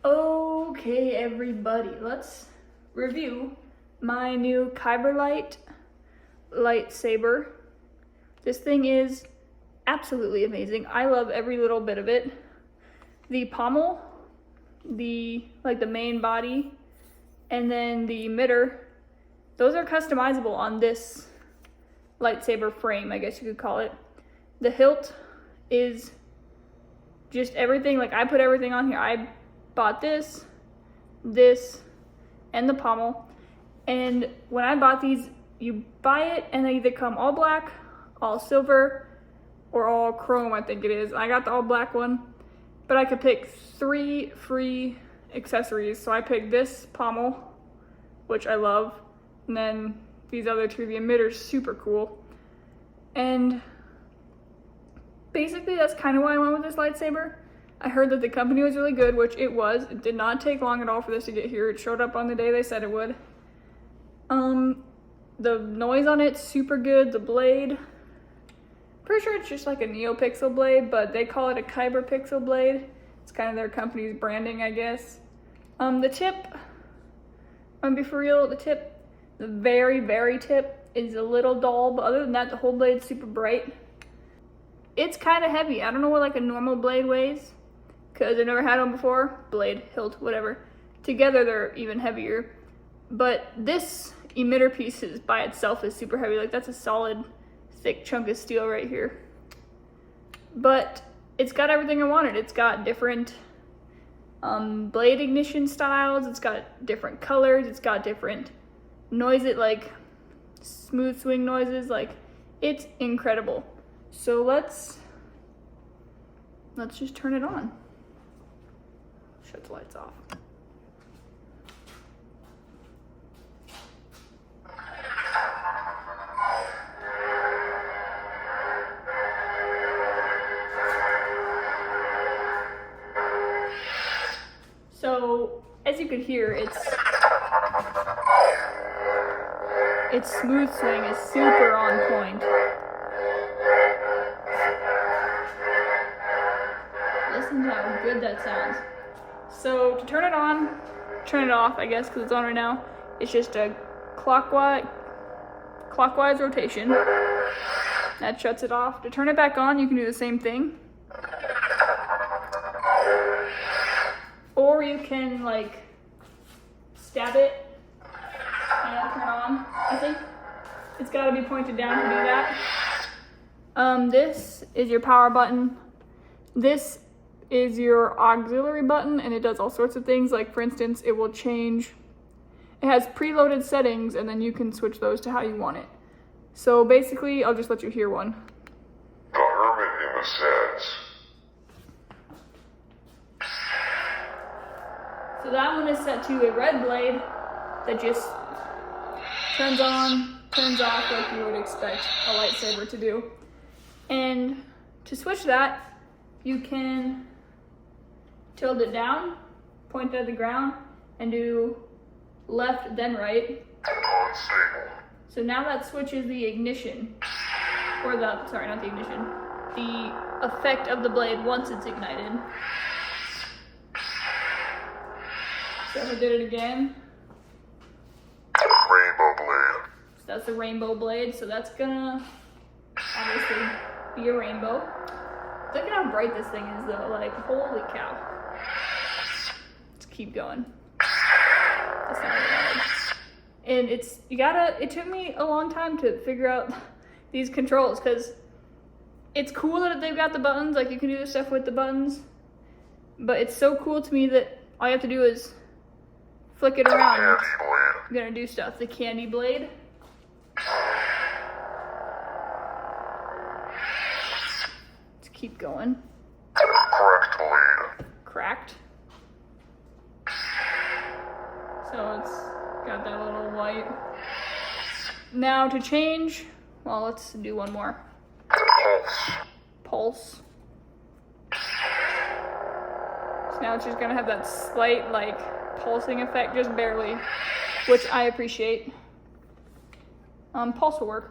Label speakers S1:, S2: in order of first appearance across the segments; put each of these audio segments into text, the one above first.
S1: Okay, everybody, let's review my new KyberLight lightsaber. This thing is absolutely amazing. I love every little bit of it. The pommel, the main body, and then the emitter, those are customizable on this lightsaber frame, I guess you could call it. The hilt is just everything. Like, I put everything on here. I bought this, and the pommel. And when I bought these, you buy it and they either come all black, all silver, or all chrome, I think it is. I got the all black one, but I could pick 3 free accessories. So I picked this pommel, which I love, and then these other 2, the emitter's super cool. And basically that's kind of why I went with this lightsaber. I heard that the company was really good, which it was. It did not take long at all for this to get here. It showed up on the day they said it would. The noise on it's super good. The blade, pretty sure it's just like a NeoPixel blade, but they call it a KyberPixel blade. It's kind of their company's branding, I guess. The tip, I'm gonna be for real, the very, very tip is a little dull, but other than that, the whole blade's super bright. It's kind of heavy. I don't know what like a normal blade weighs, because I've never had one before. Blade, hilt, whatever. Together they're even heavier. But this emitter piece by itself is super heavy. Like, that's a solid, thick chunk of steel right here. But it's got everything I wanted. It's got different blade ignition styles. It's got different colors. It's got different noises, like smooth swing noises. Like, it's incredible. So let's just turn it on. Shut the lights off. So, as you could hear, its smooth swing is super on point. Listen to how good that sounds. So to turn it on, turn it off, I guess, because it's on right now, it's just a clockwise rotation. That shuts it off. To turn it back on, you can do the same thing. Or you can, like, stab it and it'll turn on. I think it's got to be pointed down to do that. This is your power button. This is your auxiliary button, and it does all sorts of things. Like, for instance, it will change. It has preloaded settings, and then you can switch those to how you want it. So basically, I'll just let you hear one.
S2: The hermit in the sands.
S1: So that one is set to a red blade that just turns on, turns off like you would expect a lightsaber to do. And to switch that, you can tilt it down, point it at the ground, and do left then right.
S2: Unstable.
S1: So now that switches the ignition, or not the ignition, the effect of the blade once it's ignited. So if I did it again.
S2: Rainbow blade.
S1: So that's the rainbow blade, so that's gonna obviously be a rainbow. Look at how bright this thing is though, like, holy cow. Let's keep going. That's not really loud. And it took me a long time to figure out these controls, because it's cool that they've got the buttons, like you can do this stuff with the buttons, but it's so cool to me that all you have to do is flick it around.
S2: Candy blade.
S1: I'm gonna do stuff. The candy blade. Let's keep going.
S2: Cracked blade.
S1: Cracked. So it's got that little light. Now to change, well, let's do one more.
S2: Pulse.
S1: Pulse. So now it's just gonna have that slight, like, pulsing effect, just barely, which I appreciate. Pulse will work.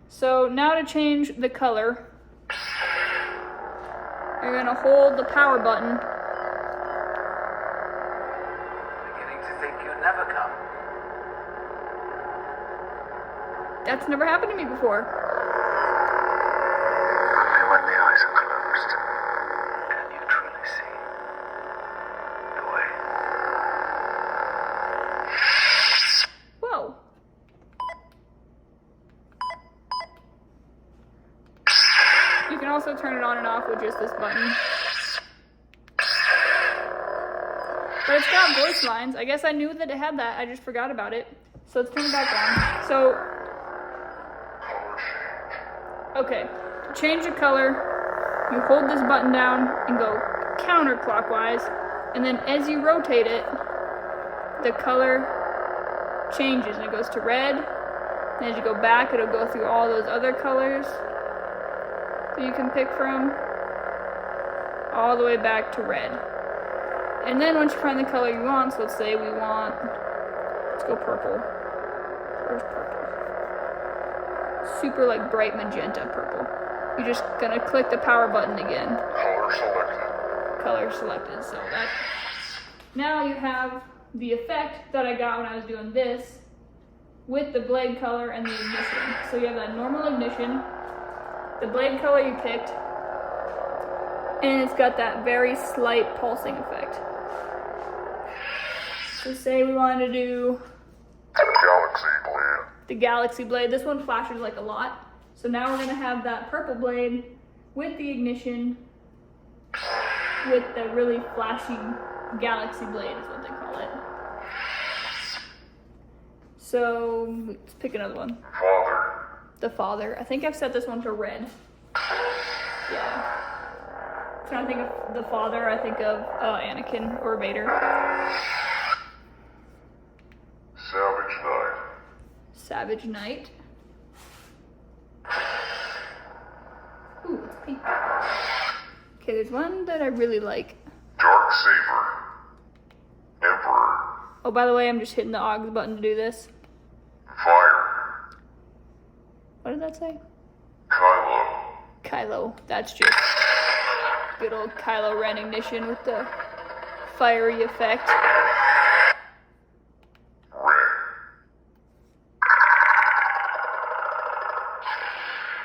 S1: So now to change the color, you're gonna hold the power button
S3: never come.
S1: That's never happened to me before.
S3: Only when the eyes are closed can you truly see the way.
S1: Whoa. You can also turn it on and off with just this button. But it's got voice lines. I guess I knew that it had that. I just forgot about it. So let's turn it back on. So, okay. To change the color, you hold this button down and go counterclockwise. And then as you rotate it, the color changes and it goes to red. And as you go back, it'll go through all those other colors that you can pick from, all the way back to red. And then once you find the color you want, so let's say we want, let's go purple. Where's purple? Super like bright magenta purple. You're just gonna click the power button again.
S2: Color selected.
S1: Color selected, so that, now you have the effect that I got when I was doing this with the blade color and the ignition. So you have that normal ignition, the blade color you picked, and it's got that very slight pulsing effect. So say we wanted to do
S2: Galaxy blade.
S1: the Galaxy blade. This one flashes like a lot. So now we're gonna have that purple blade with the ignition with the really flashy Galaxy blade is what they call it. So let's pick another one.
S2: Father.
S1: The father. I think I've set this one to red. Yeah. Trying to think of the father, I think of Anakin or Vader.
S2: Savage Knight.
S1: Savage Knight. Ooh, it's pink. Okay, there's one that I really like.
S2: Dark Saber. Emperor.
S1: Oh, by the way, I'm just hitting the aux button to do this.
S2: Fire.
S1: What did that say?
S2: Kylo.
S1: Kylo. That's just good old Kylo Ren ignition with the fiery effect.
S2: Red.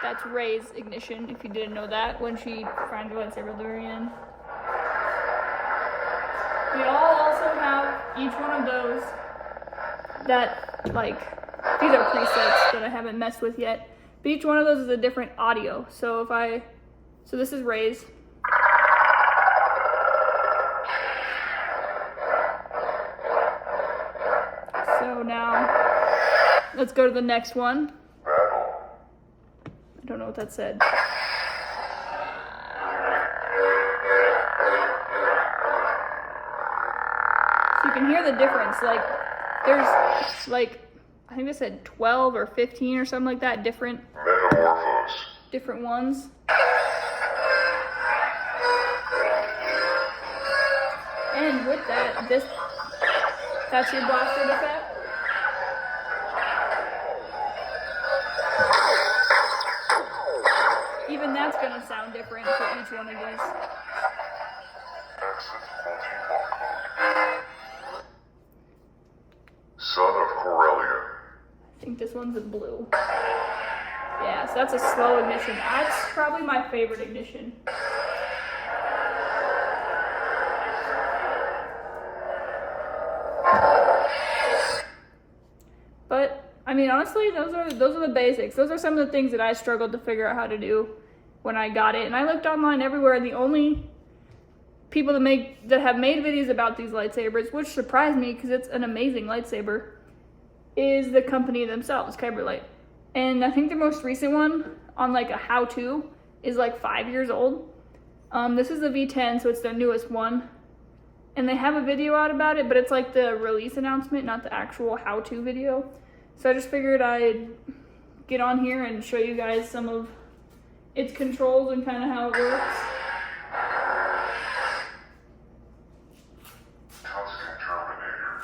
S1: That's Rey's ignition, if you didn't know that, when she finds her lightsaber at the very end. We all also have each one of those that, like, these are presets that I haven't messed with yet. But each one of those is a different audio. So so this is Rey's. So now, let's go to the next one.
S2: Battle.
S1: I don't know what that said. So you can hear the difference. Like, there's, like, I think they said 12 or 15 or something like that, different
S2: Metamorphose.
S1: ones. And with that, that's your blaster effect. Even that's gonna sound different for each one of these.
S2: Exit multi-lock mode. Son of Corellia.
S1: I think this one's in blue. Yeah, so that's a slow ignition. That's probably my favorite ignition. But I mean, honestly, those are the basics. Those are some of the things that I struggled to figure out how to do when I got it. And I looked online everywhere, and the only people that have made videos about these lightsabers, which surprised me because it's an amazing lightsaber, is the company themselves, KyberLight. And I think the most recent one on like a how-to is like 5 years old. This is the V10, so it's their newest one. And they have a video out about it, but it's like the release announcement, not the actual how-to video. So I just figured I'd get on here and show you guys some of its controls and kind of how it works.
S2: Tusken Terminator.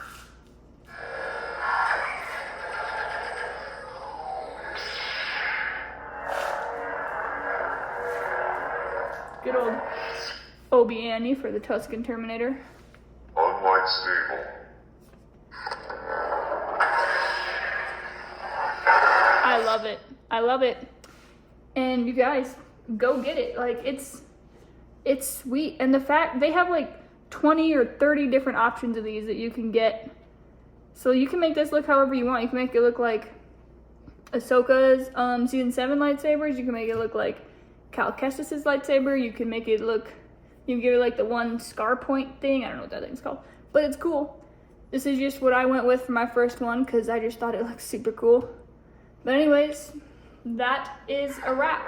S1: Good old Obi Annie for the Tusken Terminator.
S2: Unlight stable.
S1: I love it. I love it. And you guys, go get it. Like, it's sweet. And the fact, they have like 20 or 30 different options of these that you can get. So you can make this look however you want. You can make it look like Ahsoka's season 7 lightsabers. You can make it look like Cal Kestis's lightsaber. You can make it look, you can give it like the one scar point thing. I don't know what that thing's called, but it's cool. This is just what I went with for my first one because I just thought it looked super cool. But anyways, that is a wrap.